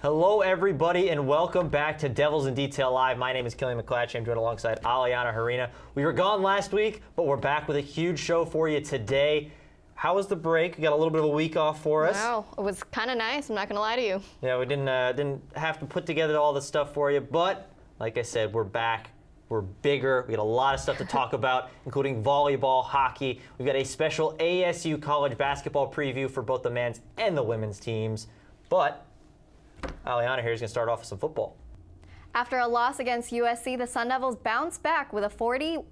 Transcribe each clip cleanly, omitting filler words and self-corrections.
Hello, everybody, and welcome back to Devils in Detail Live. My name is Killian McClatchey. I'm joined alongside Alyanna, Harina. We were gone last week, but we're back with a huge show for you today. How was the break? We got a little bit of a week off for us. Wow, it was kind of nice. I'm not going to lie to you. Yeah, we didn't have to put together all this stuff for you, but like I said, we're back. We're bigger. We got a lot of stuff to talk about, including volleyball, hockey. We've got a special ASU college basketball preview for both the men's and the women's teams. But Alyanna here is going to start off with some football. After a loss against USC, the Sun Devils bounced back with a 41-30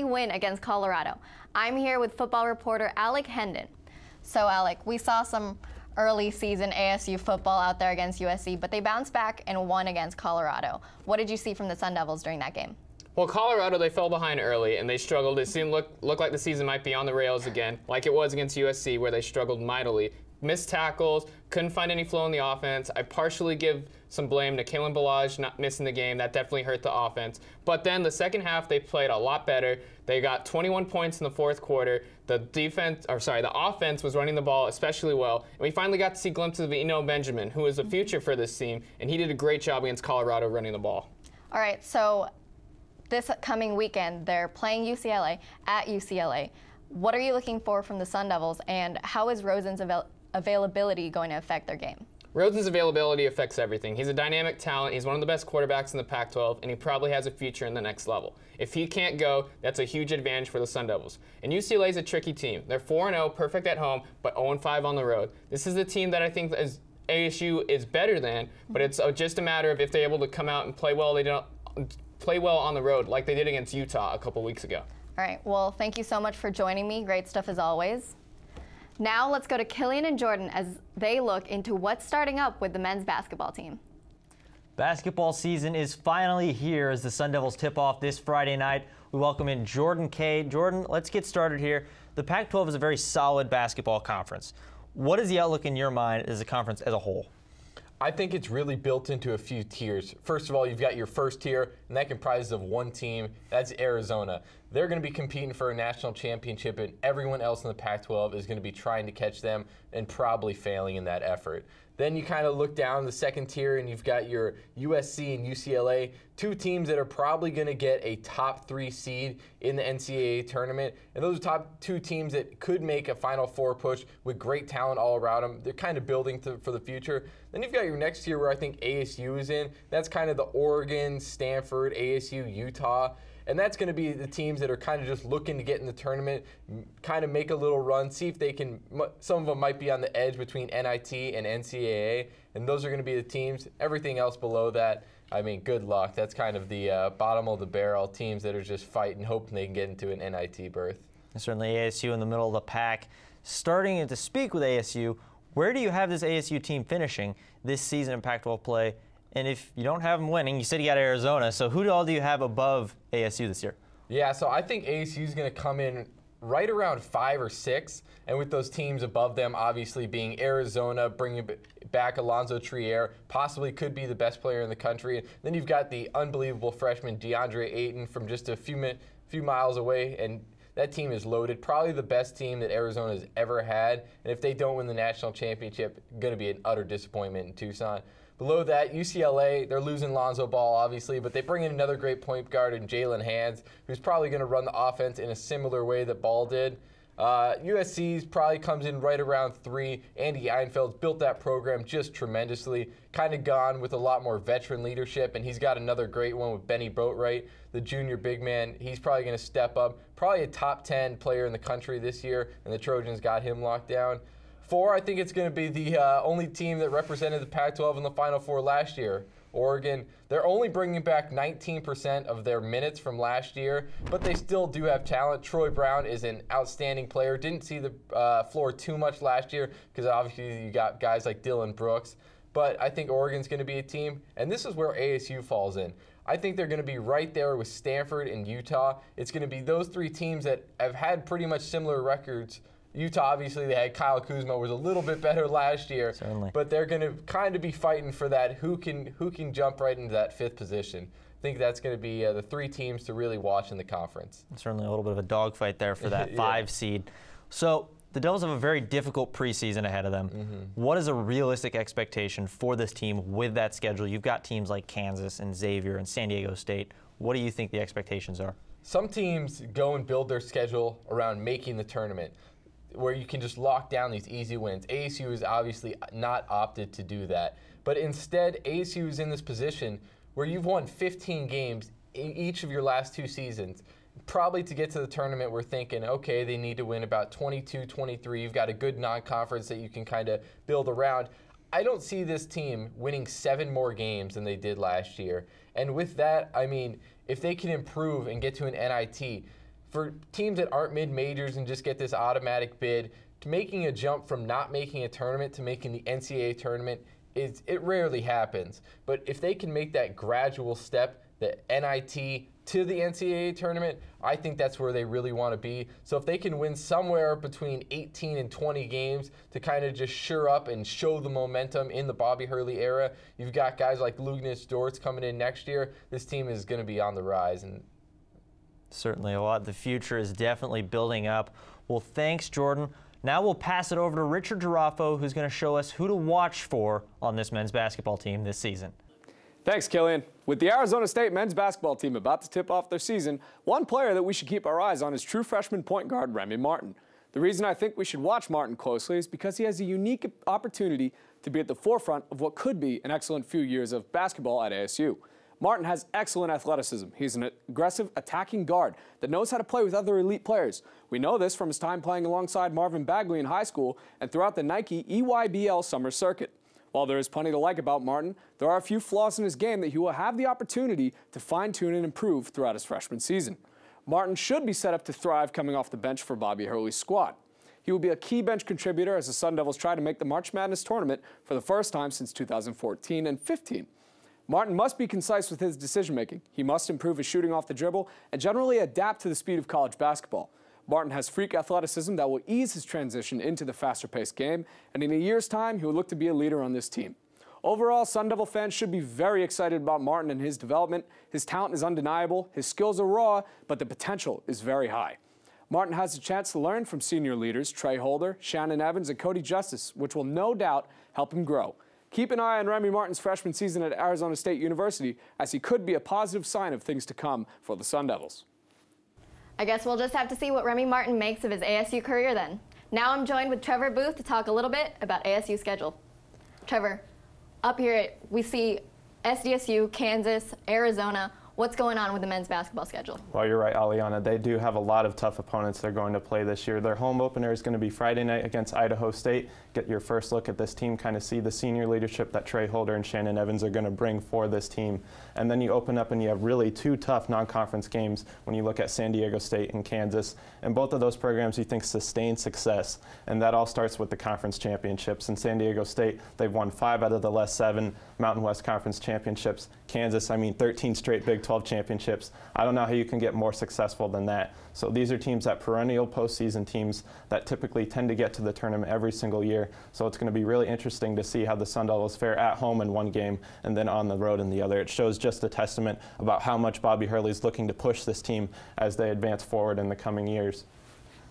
win against Colorado. I'm here with football reporter Alec Hendon. So, Alec, we saw some early season ASU football out there against USC, but they bounced back and won against Colorado. What did you see from the Sun Devils during that game? Well, Colorado, they fell behind early, and they struggled. It seemed look like the season might be on the rails again, like it was against USC, where they struggled mightily. Missed tackles, couldn't find any flow in the offense. I partially give some blame to Kalen Balaj not missing the game. That definitely hurt the offense. But then the second half, they played a lot better. They got 21 points in the fourth quarter. The offense was running the ball especially well. And we finally got to see glimpses of Eno Benjamin, who is the future for this team, and he did a great job against Colorado running the ball. All right, so this coming weekend, they're playing UCLA at UCLA. What are you looking for from the Sun Devils, and how is Rosen's availability going to affect their game? Rosen's availability affects everything. He's a dynamic talent. He's one of the best quarterbacks in the Pac12, and he probably has a future in the next level. If he can't go, that's a huge advantage for the Sun Devils. And UCLA is a tricky team. They're 4-0, perfect at home, but 0-5 on the road. This is the team that I think ASU is better than, but it's just a matter of if they're able to come out and play well. They don't play well on the road like they did against Utah a couple weeks ago. All right, well, thank you so much for joining me. Great stuff as always. Now let's go to Killian and Jordan as they look into what's starting up with the men's basketball team. Basketball season is finally here as the Sun Devils tip off this Friday night. We welcome in Jordan K. Jordan, let's get started here. The Pac-12 is a very solid basketball conference. What is the outlook in your mind as a conference as a whole? I think it's really built into a few tiers. First of all, you've got your first tier, and that comprises of one team. That's Arizona. They're going to be competing for a national championship, and everyone else in the Pac-12 is going to be trying to catch them and probably failing in that effort. Then you kind of look down the second tier, and you've got your USC and UCLA, two teams that are probably going to get a top 3 seed in the NCAA tournament. And those are top 2 teams that could make a Final Four push with great talent all around them. They're kind of building for the future. Then you've got your next tier where I think ASU is in. That's kind of the Oregon, Stanford, ASU, Utah. And that's going to be the teams that are kind of just looking to get in the tournament, kind of make a little run, see if they can. Some of them might be on the edge between NIT and NCAA, and those are going to be the teams. Everything else below that, I mean, good luck. That's kind of the bottom of the barrel, teams that are just fighting, hoping they can get into an NIT berth. And certainly ASU in the middle of the pack. Starting to speak with ASU, where do you have this ASU team finishing this season in Pac-12 play? And if you don't have them winning, you said you got Arizona, so who all do you have above ASU this year? Yeah, so I think ASU is going to come in right around 5 or 6, and with those teams above them obviously being Arizona, bringing back Alonzo Trier, possibly could be the best player in the country. And then you've got the unbelievable freshman DeAndre Ayton from just a few miles away, and that team is loaded. Probably the best team that Arizona has ever had, and if they don't win the national championship, going to be an utter disappointment in Tucson. Below that, UCLA, they're losing Lonzo Ball, obviously, but they bring in another great point guard in Jalen Hands, who's probably going to run the offense in a similar way that Ball did. USC's probably comes in right around 3. Andy Einfeld's built that program just tremendously, kind of gone with a lot more veteran leadership, and he's got another great one with Benny Boatwright, the junior big man. He's probably going to step up, probably a top 10 player in the country this year, and the Trojans got him locked down. 4, I think it's going to be the only team that represented the Pac-12 in the Final Four last year, Oregon. They're only bringing back 19% of their minutes from last year, but they still do have talent. Troy Brown is an outstanding player. Didn't see the floor too much last year because obviously you got guys like Dylan Brooks. But I think Oregon's going to be a team, and this is where ASU falls in. I think they're going to be right there with Stanford and Utah. It's going to be those 3 teams that have had pretty much similar records. Utah, obviously, they had Kyle Kuzma, was a little bit better last year. Certainly. But they're going to kind of be fighting for that who can jump right into that 5th position. I think that's going to be the 3 teams to really watch in the conference. Certainly a little bit of a dogfight there for that Yeah. 5 seed. So the Devils have a very difficult preseason ahead of them. What is a realistic expectation for this team with that schedule? You've got teams like Kansas and Xavier and San Diego State. What do you think the expectations are? Some teams go and build their schedule around making the tournament, where you can just lock down these easy wins. ASU is obviously not opted to do that. But instead, ASU is in this position where you've won 15 games in each of your last 2 seasons. Probably to get to the tournament, we're thinking, okay, they need to win about 22, 23. You've got a good non-conference that you can kind of build around. I don't see this team winning 7 more games than they did last year. And with that, I mean, if they can improve and get to an NIT, for teams that aren't mid-majors and just get this automatic bid, to making a jump from not making a tournament to making the NCAA tournament, it rarely happens. But if they can make that gradual step, the NIT to the NCAA tournament, I think that's where they really want to be. So if they can win somewhere between 18 and 20 games to kind of just shore up and show the momentum in the Bobby Hurley era, you've got guys like Lugness Dortz coming in next year. This team is going to be on the rise. And certainly a lot. The future is definitely building up. Well, thanks, Jordan. Now we'll pass it over to Richard Girafo, who's going to show us who to watch for on this men's basketball team this season. Thanks, Killian. With the Arizona State men's basketball team about to tip off their season, one player that we should keep our eyes on is true freshman point guard Remy Martin. The reason I think we should watch Martin closely is because he has a unique opportunity to be at the forefront of what could be an excellent few years of basketball at ASU. Martin has excellent athleticism. He's an aggressive attacking guard that knows how to play with other elite players. We know this from his time playing alongside Marvin Bagley in high school and throughout the Nike EYBL summer circuit. While there is plenty to like about Martin, there are a few flaws in his game that he will have the opportunity to fine-tune and improve throughout his freshman season. Martin should be set up to thrive coming off the bench for Bobby Hurley's squad. He will be a key bench contributor as the Sun Devils try to make the March Madness tournament for the first time since 2014 and 15. Martin must be concise with his decision-making. He must improve his shooting off the dribble and generally adapt to the speed of college basketball. Martin has freak athleticism that will ease his transition into the faster-paced game, and in a year's time, he will look to be a leader on this team. Overall, Sun Devil fans should be very excited about Martin and his development. His talent is undeniable, his skills are raw, but the potential is very high. Martin has a chance to learn from senior leaders Trey Holder, Shannon Evans, and Cody Justice, which will no doubt help him grow. Keep an eye on Remy Martin's freshman season at Arizona State University, as he could be a positive sign of things to come for the Sun Devils. I guess we'll just have to see what Remy Martin makes of his ASU career then. Now I'm joined with Trevor Boothe to talk a little bit about ASU schedule. Trevor, up here we see SDSU, Kansas, Arizona. What's going on with the men's basketball schedule? Well, you're right, Alyanna. They do have a lot of tough opponents they're going to play this year. Their home opener is going to be Friday night against Idaho State. Get your first look at this team, kind of see the senior leadership that Trey Holder and Shannon Evans are going to bring for this team. And then you open up and you have really 2 tough non-conference games when you look at San Diego State and Kansas. And both of those programs you think sustain success. And that all starts with the conference championships. In San Diego State, they've won 5 out of the last 7 Mountain West Conference championships. Kansas, 13 straight Big 12 championships. I don't know how you can get more successful than that. So these are teams that perennial postseason teams that typically tend to get to the tournament every single year. So it's going to be really interesting to see how the Sun Devils fare at home in one game and then on the road in the other. It shows just a testament about how much Bobby Hurley's looking to push this team as they advance forward in the coming years.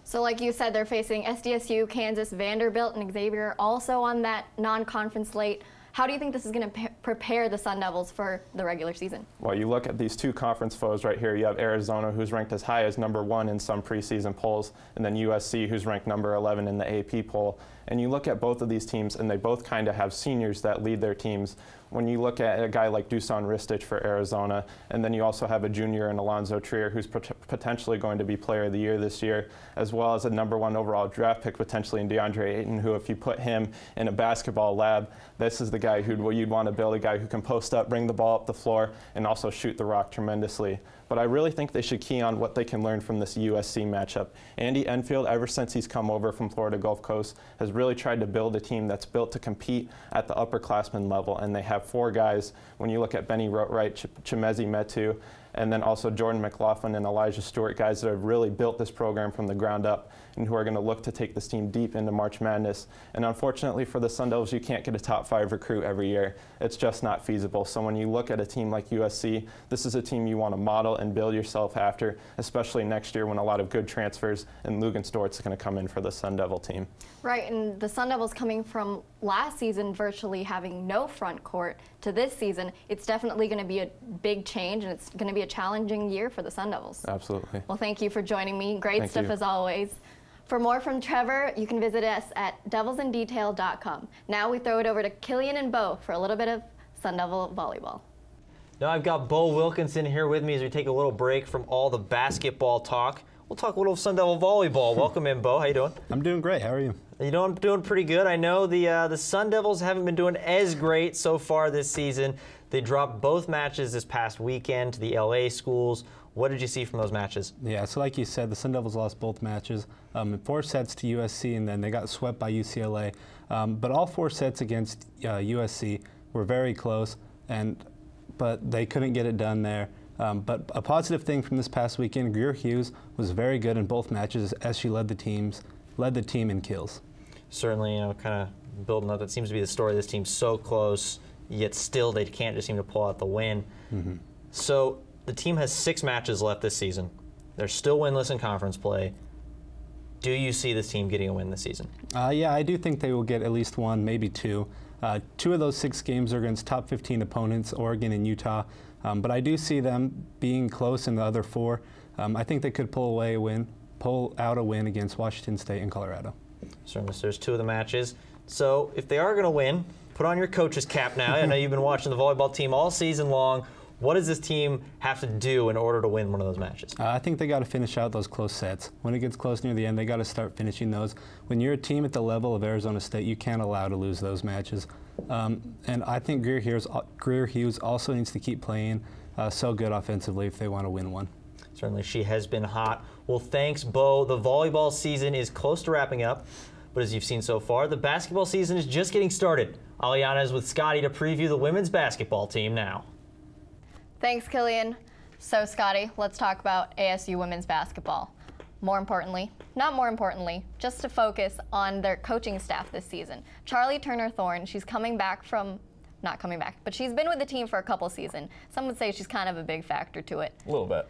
So like you said, they're facing SDSU, Kansas, Vanderbilt, and Xavier also on that non-conference slate. How do you think this is going to prepare the Sun Devils for the regular season? Well, you look at these 2 conference foes right here. You have Arizona, who's ranked as high as #1 in some preseason polls, and then USC, who's ranked #11 in the AP poll. And you look at both of these teams, and they both kind of have seniors that lead their teams. When you look at a guy like Dusan Ristic for Arizona, and then you also have a junior in Alonzo Trier, who's potentially going to be Player of the Year this year, as well as a #1 overall draft pick potentially in DeAndre Ayton, who if you put him in a basketball lab, this is the guy you'd want to build, a guy who can post up, bring the ball up the floor, and also shoot the rock tremendously. But I really think they should key on what they can learn from this USC matchup. Andy Enfield, ever since he's come over from Florida Gulf Coast, has really tried to build a team that's built to compete at the upperclassmen level, and they have 4 guys. When you look at Benny Roatwright, Chimezi Metu, and then also Jordan McLaughlin and Elijah Stewart, guys that have really built this program from the ground up and who are going to look to take this team deep into March Madness. And unfortunately for the Sun Devils, you can't get a top 5 recruit every year. It's just not feasible. So when you look at a team like USC, this is a team you want to model and build yourself after, especially next year when a lot of good transfers and Lugenstadt's going to come in for the Sun Devil team. Right, and the Sun Devils coming from last season virtually having no front court to this season, it's definitely going to be a big change, and it's going to be a challenging year for the Sun Devils. Absolutely. Well, thank you for joining me. Great Thank stuff you. as always. For more from Trevor, you can visit us at devilsindetail.com. Now we throw it over to Killian and Bo for a little bit of Sun Devil volleyball. Now I've got Bo Wilkinson here with me as we take a little break from all the basketball talk. We'll talk a little Sun Devil volleyball. Welcome in, Bo. How you doing? I'm doing great. How are you? You know, I'm doing pretty good. I know the Sun Devils haven't been doing as great so far this season. They dropped both matches this past weekend to the LA schools. What did you see from those matches? Yeah, so like you said, the Sun Devils lost both matches in 4 sets to USC, and then they got swept by UCLA. But all 4 sets against USC were very close, but they couldn't get it done there. But a positive thing from this past weekend, Greer Hughes was very good in both matches as she led the team in kills. Certainly, you know, kind of building up. That seems to be the story. This team's so close, yet still they can't just seem to pull out the win. So the team has 6 matches left this season. They're still winless in conference play. Do you see this team getting a win this season? Yeah, I do think they will get at least 1, maybe 2. 2 of those 6 games are against top 15 opponents, Oregon and Utah. But I do see them being close in the other 4. I think they could pull out a win against Washington State and Colorado. Certainly, so there's 2 of the matches. So if they are going to win, put on your coach's cap now. I know you've been watching the volleyball team all season long. What does this team have to do in order to win one of those matches? I think they got to finish out those close sets. When it gets close near the end, they got to start finishing those. When you're a team at the level of Arizona State, you can't allow to lose those matches. And I think Greer Hughes also needs to keep playing so good offensively if they want to win one. Certainly, she has been hot. Well, thanks, Bo. The volleyball season is close to wrapping up, but as you've seen so far, the basketball season is just getting started. Alyanna is with Scotty to preview the women's basketball team now. Thanks, Killian. So, Scotty, let's talk about ASU women's basketball. More importantly, not more importantly, just to focus on their coaching staff this season. Charlie Turner-Thorne, she's not coming back, but she's been with the team for a couple seasons. Some would say she's kind of a big factor to it. A little bit.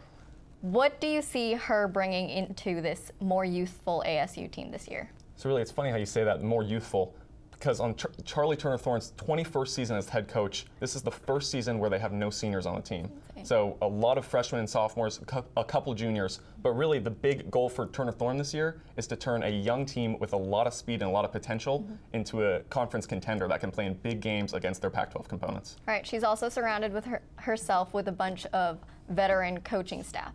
What do you see her bringing into this more youthful ASU team this year? So really, it's funny how you say that, more youthful, because on Charlie Turner-Thorne's 21st season as head coach, this is the first season where they have no seniors on the team. So a lot of freshmen and sophomores, a couple juniors, but really the big goal for Turner-Thorne this year is to turn a young team with a lot of speed and a lot of potential into a conference contender that can play in big games against their Pac-12 components. Right, she's also surrounded with herself with a bunch of veteran coaching staff.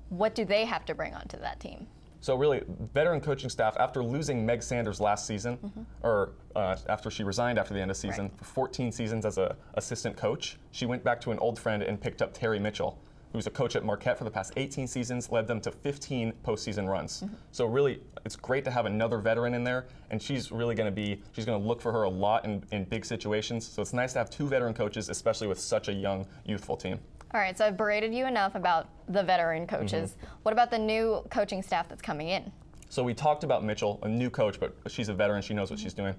What do they have to bring onto that team? So really, veteran coaching staff, after losing Meg Sanders last season, or after she resigned after the end of season, for 14 seasons as an assistant coach, she went back to an old friend and picked up Terry Mitchell, who's a coach at Marquette for the past 18 seasons, led them to 15 postseason runs. So really, it's great to have another veteran in there, and she's really going to look for her a lot in big situations. So it's nice to have 2 veteran coaches, especially with such a young, youthful team. All right, so I've berated you enough about the veteran coaches. What about the new coaching staff that's coming in? So we talked about Mitchell, a new coach, but she's a veteran. She knows what she's doing.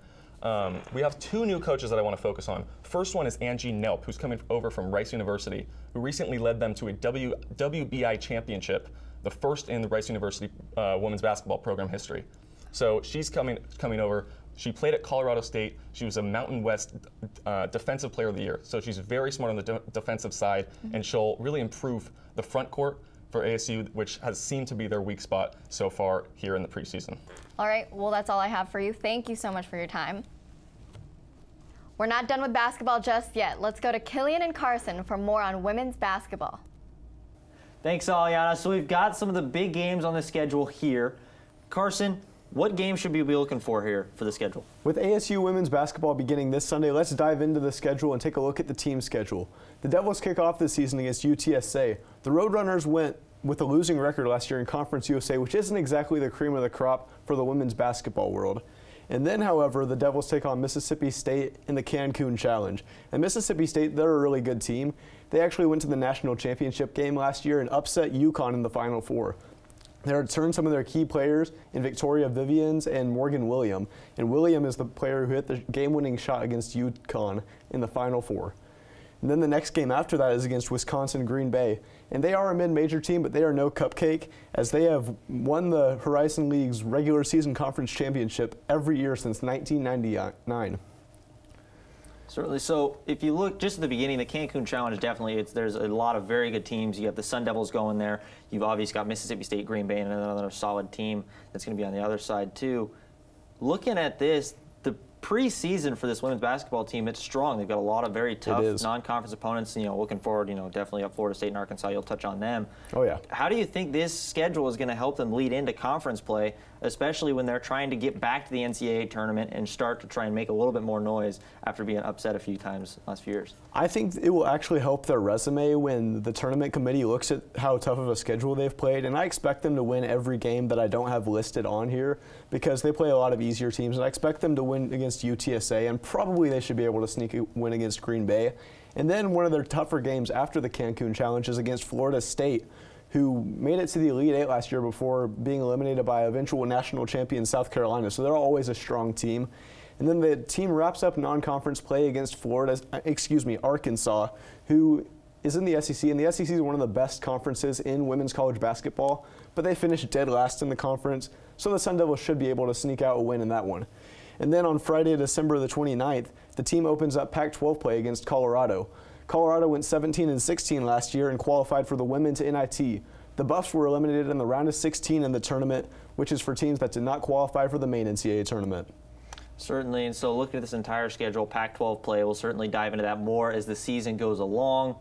We have 2 new coaches that I want to focus on. First one is Angie Nelp, who's coming over from Rice University, who recently led them to a WBI championship, the first in the Rice University women's basketball program history. So she's coming over. She played at Colorado State. She was a Mountain West Defensive Player of the Year. So she's very smart on the defensive side, and she'll really improve the front court for ASU, which has seemed to be their weak spot so far here in the preseason. All right, well, that's all I have for you. Thank you so much for your time. We're not done with basketball just yet. Let's go to Killian and Carson for more on women's basketball. Thanks, Alyanna. So we've got some of the big games on the schedule here. Carson, what game should we be looking for here for the schedule? With ASU women's basketball beginning this Sunday, let's dive into the schedule and take a look at the team schedule. The Devils kick off this season against UTSA. The Roadrunners went with a losing record last year in Conference USA, which isn't exactly the cream of the crop for the women's basketball world. And then, however, the Devils take on Mississippi State in the Cancun Challenge. And Mississippi State, they're a really good team. They actually went to the national championship game last year and upset UConn in the Final Four. They returned some of their key players in Victoria Vivians and Morgan William. And William is the player who hit the game-winning shot against UConn in the Final Four. And then the next game after that is against Wisconsin Green Bay. And they are a mid-major team, but they are no cupcake, as they have won the Horizon League's regular season conference championship every year since 1999. Certainly. So if you look just at the beginning, the Cancun Challenge, definitely, there's a lot of very good teams. You have the Sun Devils going there. You've obviously got Mississippi State, Green Bay, and another solid team that's going to be on the other side, too. Looking at this, the preseason for this women's basketball team, it's strong. They've got a lot of very tough non-conference opponents. Looking forward, definitely up Florida State and Arkansas. You'll touch on them. Oh, yeah. How do you think this schedule is going to help them lead into conference play, especially when they're trying to get back to the NCAA tournament and start to try and make a little bit more noise after being upset a few times the last few years? I think it will actually help their resume when the tournament committee looks at how tough of a schedule they've played, and I expect them to win every game that I don't have listed on here because they play a lot of easier teams, and I expect them to win against UTSA, and probably they should be able to sneak a win against Green Bay. And then one of their tougher games after the Cancun Challenge is against Florida State, who made it to the Elite Eight last year before being eliminated by eventual national champion South Carolina. So they're always a strong team. And then the team wraps up non-conference play against Arkansas, who is in the SEC. And the SEC is one of the best conferences in women's college basketball, but they finished dead last in the conference. So the Sun Devils should be able to sneak out a win in that one. And then on Friday, December the 29th, the team opens up Pac-12 play against Colorado. Colorado went 17-16 last year and qualified for the women's NIT. The Buffs were eliminated in the round of 16 in the tournament, which is for teams that did not qualify for the main NCAA tournament. Certainly, and so looking at this entire schedule, Pac-12 play, we'll certainly dive into that more as the season goes along.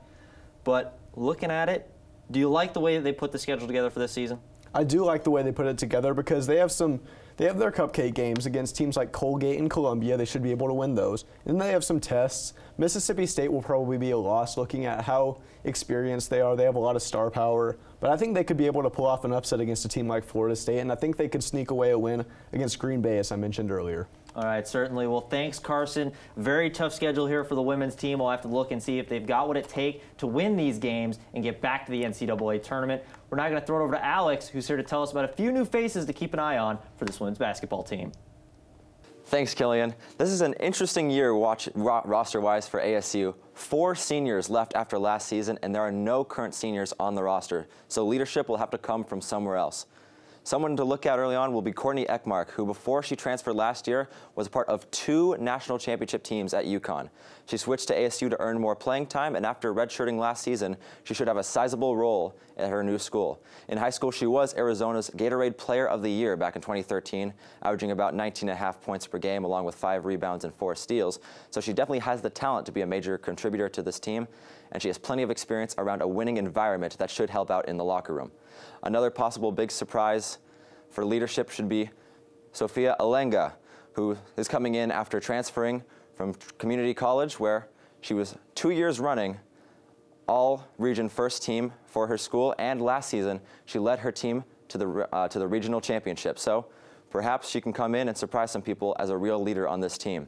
But looking at it, do you like the way that they put the schedule together for this season? I do like the way they put it together because they have their cupcake games against teams like Colgate and Columbia. They should be able to win those. And then they have some tests. Mississippi State will probably be a loss looking at how experienced they are. They have a lot of star power. But I think they could be able to pull off an upset against a team like Florida State, and I think they could sneak away a win against Green Bay, as I mentioned earlier. All right, certainly. Well, thanks, Carson. Very tough schedule here for the women's team. We'll have to look and see if they've got what it takes to win these games and get back to the NCAA tournament. We're now going to throw it over to Alex, who's here to tell us about a few new faces to keep an eye on for this women's basketball team. Thanks, Killian. This is an interesting year roster-wise for ASU. 4 seniors left after last season, and there are no current seniors on the roster, so leadership will have to come from somewhere else. Someone to look at early on will be Courtney Ekmark, who before she transferred last year was a part of 2 national championship teams at UConn. She switched to ASU to earn more playing time, and after redshirting last season, she should have a sizable role at her new school. In high school, she was Arizona's Gatorade Player of the Year back in 2013, averaging about 19.5 points per game along with 5 rebounds and 4 steals. So she definitely has the talent to be a major contributor to this team, and she has plenty of experience around a winning environment that should help out in the locker room. Another possible big surprise for leadership should be Sophia Alenga, who is coming in after transferring from community college, where she was 2 years running all-region first team for her school, and last season she led her team to the regional championship. So perhaps she can come in and surprise some people as a real leader on this team.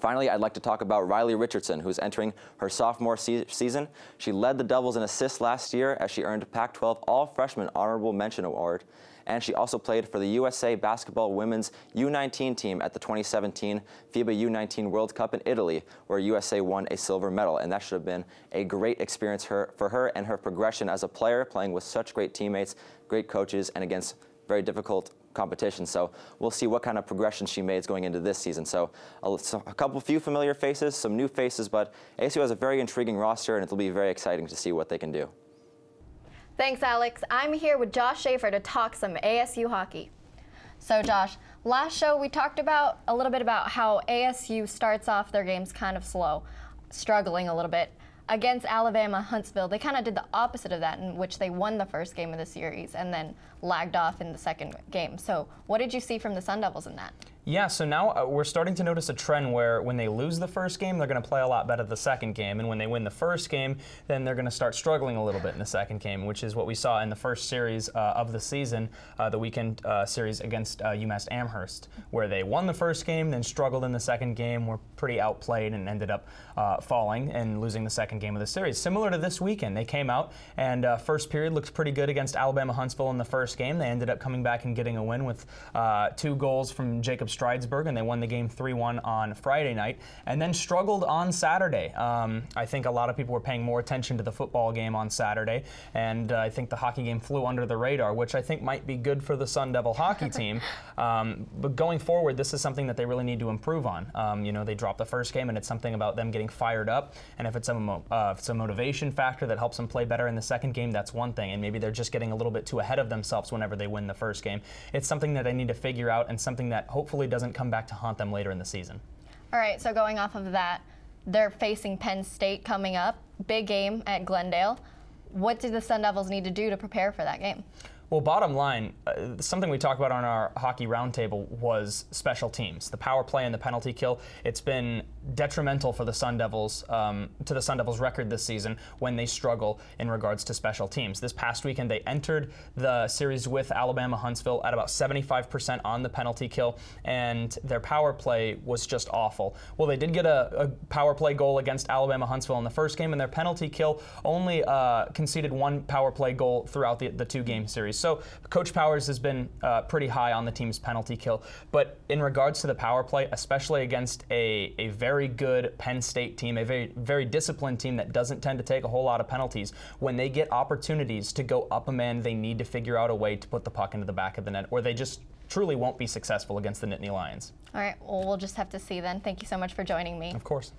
Finally, I'd like to talk about Riley Richardson, who's entering her sophomore season. She led the Devils in assists last year as she earned Pac-12 All-Freshman Honorable Mention Award, and she also played for the USA Basketball Women's U19 team at the 2017 FIBA U19 World Cup in Italy, where USA won a silver medal, and that should have been a great experience for her and her progression as a player, playing with such great teammates, great coaches, and against very difficult competition. So we'll see what kind of progression she makes going into this season. So a few familiar faces, some new faces, but ASU has a very intriguing roster, and it'll be very exciting to see what they can do. Thanks, Alex. I'm here with Josh Schaefer to talk some ASU hockey. So, Josh, last show we talked about a little bit about how ASU starts off their games kind of slow, struggling a little bit. Against Alabama, Huntsville, they kind of did the opposite of that, in which they won the first game of the series and then lagged off in the second game. So what did you see from the Sun Devils in that? Yeah, so now we're starting to notice a trend where when they lose the first game, they're going to play a lot better the second game. And when they win the first game, then they're going to start struggling a little bit in the second game, which is what we saw in the first series of the season, the weekend series against UMass Amherst, where they won the first game, then struggled in the second game, were pretty outplayed, and ended up falling and losing the second game of the series. Similar to this weekend, they came out and first period looked pretty good against Alabama Huntsville in the first game. They ended up coming back and getting a win with 2 goals from Jacob Stridesburg, and they won the game 3-1 on Friday night, and then struggled on Saturday. I think a lot of people were paying more attention to the football game on Saturday, and I think the hockey game flew under the radar, which I think might be good for the Sun Devil hockey team. But going forward, this is something that they really need to improve on. You know, they dropped the first game, and it's something about them getting fired up, and if it's a motivation factor that helps them play better in the second game, that's one thing, and maybe they're just getting a little bit too ahead of themselves whenever they win the first game. It's something that they need to figure out, and something that hopefully doesn't come back to haunt them later in the season. All right, so going off of that, they're facing Penn State coming up. Big game at Glendale. What do the Sun Devils need to do to prepare for that game? Well, bottom line, something we talked about on our hockey roundtable was special teams. The power play and the penalty kill, it's been detrimental for the Sun Devils, to the Sun Devils' record this season when they struggle in regards to special teams. This past weekend, they entered the series with Alabama Huntsville at about 75% on the penalty kill, and their power play was just awful. Well, they did get a power play goal against Alabama Huntsville in the first game, and their penalty kill only conceded 1 power play goal throughout the 2-game series. So Coach Powers has been pretty high on the team's penalty kill. But in regards to the power play, especially against a very good Penn State team, a very disciplined team that doesn't tend to take a whole lot of penalties, when they get opportunities to go up a man, they need to figure out a way to put the puck into the back of the net, or they just truly won't be successful against the Nittany Lions. All right, well, we'll just have to see then. Thank you so much for joining me. Of course.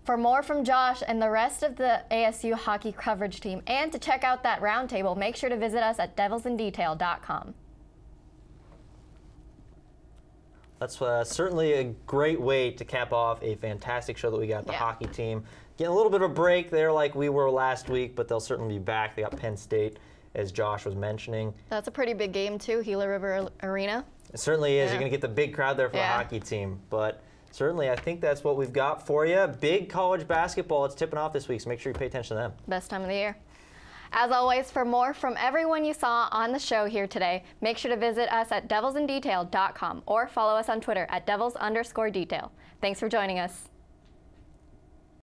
For more from Josh and the rest of the ASU hockey coverage team, and to check out that roundtable, make sure to visit us at devilsindetail.com. That's certainly a great way to cap off a fantastic show that we got, the hockey team. Getting a little bit of a break there like we were last week, but they'll certainly be back. They got Penn State, as Josh was mentioning. That's a pretty big game, too, Gila River Arena. It certainly is. You're going to get the big crowd there for the hockey team. But certainly, I think that's what we've got for you. Big college basketball. It's tipping off this week, so make sure you pay attention to them. Best time of the year. As always, for more from everyone you saw on the show here today, make sure to visit us at devilsindetail.com or follow us on Twitter at devils_detail. Thanks for joining us.